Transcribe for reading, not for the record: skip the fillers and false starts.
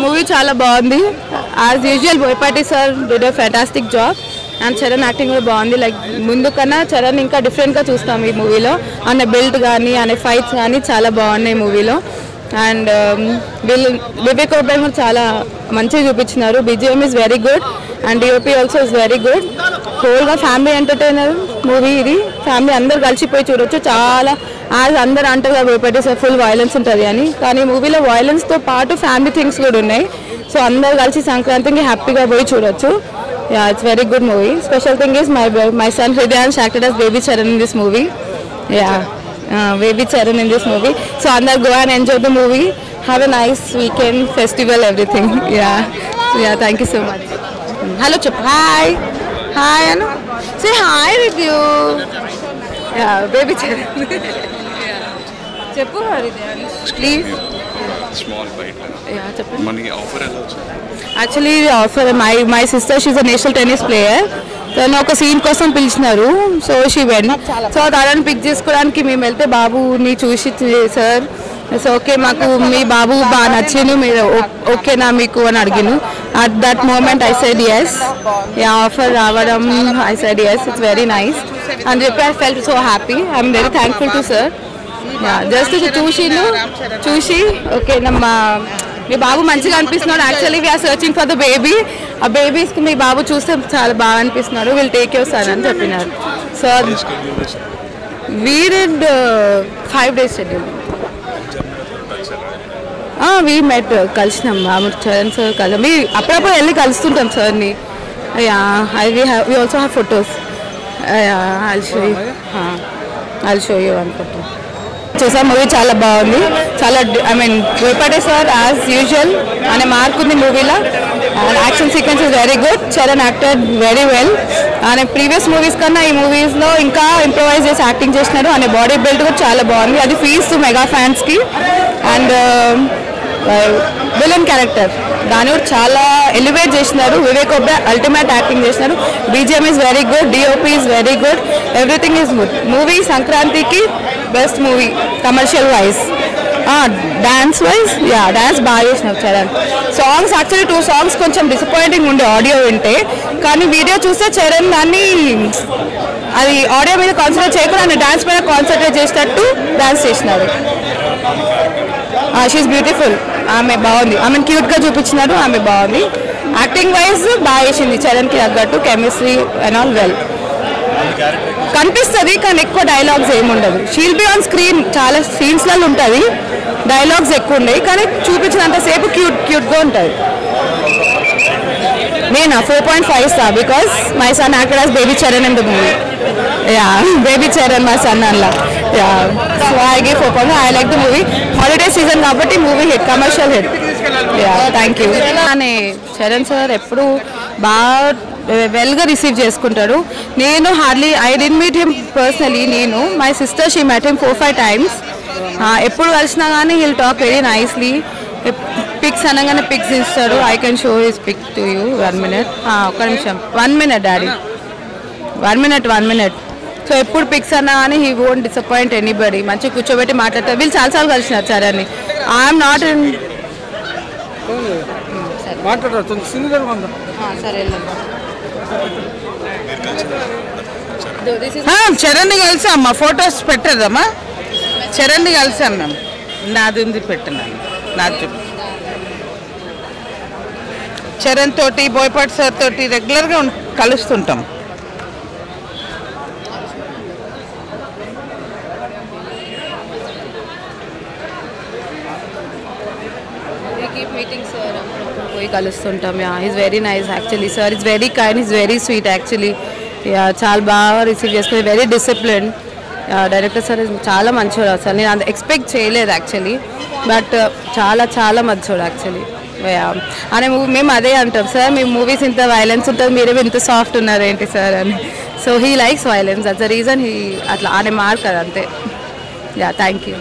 Movie చాలా బాగుంది. As usual Boyapati sir did a fantastic job and Charan acting కూడా బాగుంది. లైక్ ముందు కన్నా చరణ్ ఇంకా డిఫరెంట్గా చూస్తాం ఈ మూవీలో. అనే బెల్ట్ కానీ అనే ఫైట్స్ కానీ చాలా బాగున్నాయి మూవీలో. అండ్ వివేక్ ఓబెరాయ్ కూడా చాలా మంచిగా చూపించినారు. BGM is very good and DOP also is very good. హోల్గా ఫ్యామిలీ ఎంటర్టైనర్ మూవీ ఇది. ఫ్యామిలీ అందరు కలిసిపోయి చూడొచ్చు. చాలా అందరు అంటారు కదా బోయపాటి సార్ ఫుల్ వైలెన్స్ ఉంటుంది అని, కానీ మూవీలో వైలెన్స్తో పాటు ఫ్యామిలీ థింగ్స్ కూడా ఉన్నాయి. సో అందరు కలిసి సంక్రాంతికి హ్యాపీగా పోయి చూడొచ్చు. It's very good movie. Special thing is my son Hridayansh acted as baby Charan in this movie. Baby Charan in this movie. So andar go and enjoy the movie. Have a nice weekend, festival, everything. Yeah, thank you so much. Hello chap. Hi Anu. Say hi with you. Yeah, baby Charan. Cheppu Hridayansh, please. Small bite. Yeah, cheppu. Money offer ela ochindi. Actually the offer, my sister, she's a national tennis player. తను ఒక scene కోసం పిలిచినారు. So she went. So తనని pick చేసుకోవడానికి మేము వెళ్తే బాబుని చూసి సార్ సో ఓకే మాకు మీ బాబు బాగా నచ్చిండు, మీరు ఓకేనా మీకు అని అడిగాను. At that moment I said yes. Offer రావడం I said yes. It's very nice అని చెప్పి I felt so happy. I'm very thankful to sir. Just చూసి ఓకే మీ బాబు మంచిగా అనిపిస్తున్నాడు. Actually we are searching for the baby. ఆ బేబీస్కి మీ బాబు చూస్తే చాలా బాగా అనిపిస్తున్నాడు. విల్ టేక్ యూర్ సార్ అని చెప్పినారు. So we did 5 days schedule. We met కలిసినాం చరణ్ సార్ కలిసి. మీ అప్పుడప్పుడు వెళ్ళి కలుస్తుంటాం సార్ని. We also have photos. I'll show you one photo. చూసా మూవీ చాలా బాగుంది. చాలా బోయపాటి సార్ యాజ్ యూజువల్ అనే మార్క్ ఉంది మూవీలో. Action sequence is very good. Charan acted very well. అనే ప్రీవియస్ మూవీస్ కన్నా ఈ మూవీస్లో ఇంకా ఇంప్రొవైజ్ చేసి యాక్టింగ్ చేసినారు. అనే బాడీ బిల్డ్ కూడా చాలా బాగుంది. అది ఫీస్ మెగా ఫ్యాన్స్కి. అండ్ విలన్ క్యారెక్టర్ దాన్ని కూడా చాలా ఎలివేట్ చేసినారు. వివేక్ ఓబెరాయ్ అల్టిమేట్ యాక్టింగ్ చేసినారు. BGM is very good. DOP is very good. Everything is good. Movie సంక్రాంతికి best movie commercial wise. Dance wise dance బాగా చేసినారు చరణ్. సాంగ్స్ యాక్చువల్లీ 2 songs కొంచెం డిసప్పాయింటింగ్ ఉండే ఆడియో వింటే, కానీ వీడియో చూస్తే చరణ్ దాన్ని అది ఆడియో మీద కాన్సన్ట్రేట్ చేయకుండా డాన్స్ మీద కాన్సన్ట్రేట్ చేసేటట్టు డాన్స్ చేసినారు. She's beautiful. ఆమె బాగుంది. ఆమెను క్యూట్గా చూపించినారు. ఆమె బాగుంది. యాక్టింగ్ వైజ్ బాగా చేసింది. చరణ్కి తగ్గట్టు కెమిస్ట్రీ అండ్ ఆల్ వెల్ కనిపిస్తుంది, కానీ ఎక్కువ డైలాగ్స్ ఏముండదు. షీల్ బి ఆన్ స్క్రీన్ చాలా సీన్స్లలో ఉంటుంది. డైలాగ్స్ ఎక్కువ ఉండవు, కానీ చూపించినంతసేపు క్యూట్గా ఉంటుంది. నేను 4.5 star because my son acted as baby Charan in the movie. Baby Charan my son అలా. So I give 4.5. I like the movie. Holiday season కాబట్టి movie hit, commercial hit. Thank you. అని చరణ్ సార్ ఎప్పుడు బాగా వెల్గా రిసీవ్ చేసుకుంటాడు. నేను I did meet him personally. My sister she met him 4-5 times. ఎప్పుడు కలిసినా కానీ he'll talk very nicely. Pics అనగానే పిక్స్ ఇస్తాడు. I can show his pic to you. 1 minute. ఒక్క నిమిషం. 1 minute డాడీ. 1 minute. సో ఎప్పుడు పిక్స్ అన్నా కానీ హీ వోంట్ డిసప్పాయింట్ ఎనీబడి. మంచిగా కూర్చోబెట్టి మాట్లాడతారు. వీళ్ళు చాలాసార్లు కలిసినారు చరణ్ని. ఐఎమ్ నాట్ ఇన్ సరే చరణ్ని కలిసామ్మా. ఫొటోస్ పెట్టదమ్మా. చరణ్ని కలిసాం మేము. నాది ఉంది పెట్టినాను. నాది చెప్పు. చరణ్ తోటి బోయపాటి సార్ తోటి రెగ్యులర్గా కలుస్తుంటాం. మీటింగ్ సార్ పోయి కలుస్తుంటాం. Is very nice actually. Sir is very kind. Is very sweet actually. చాలా బాగా రిసీవ్ చేసుకుని వెరీ డిసిప్లిన్. డైరెక్టర్ సార్ చాలా మంచోడు. అసలు నేను అంత ఎక్స్పెక్ట్ చేయలేదు యాక్చువల్లీ, బట్ చాలా మంచోడు యాక్చువల్లీ. అనే మేము అదే అంటాం, సార్ మీ మూవీస్ ఇంత వైలెన్స్ ఉంటుంది, మీరేమో ఇంత సాఫ్ట్ ఉన్నారు ఏంటి సార్ అని. So he likes violence. That's the reason he అట్లా అనే మార్క్ అది అంతే. Thank you.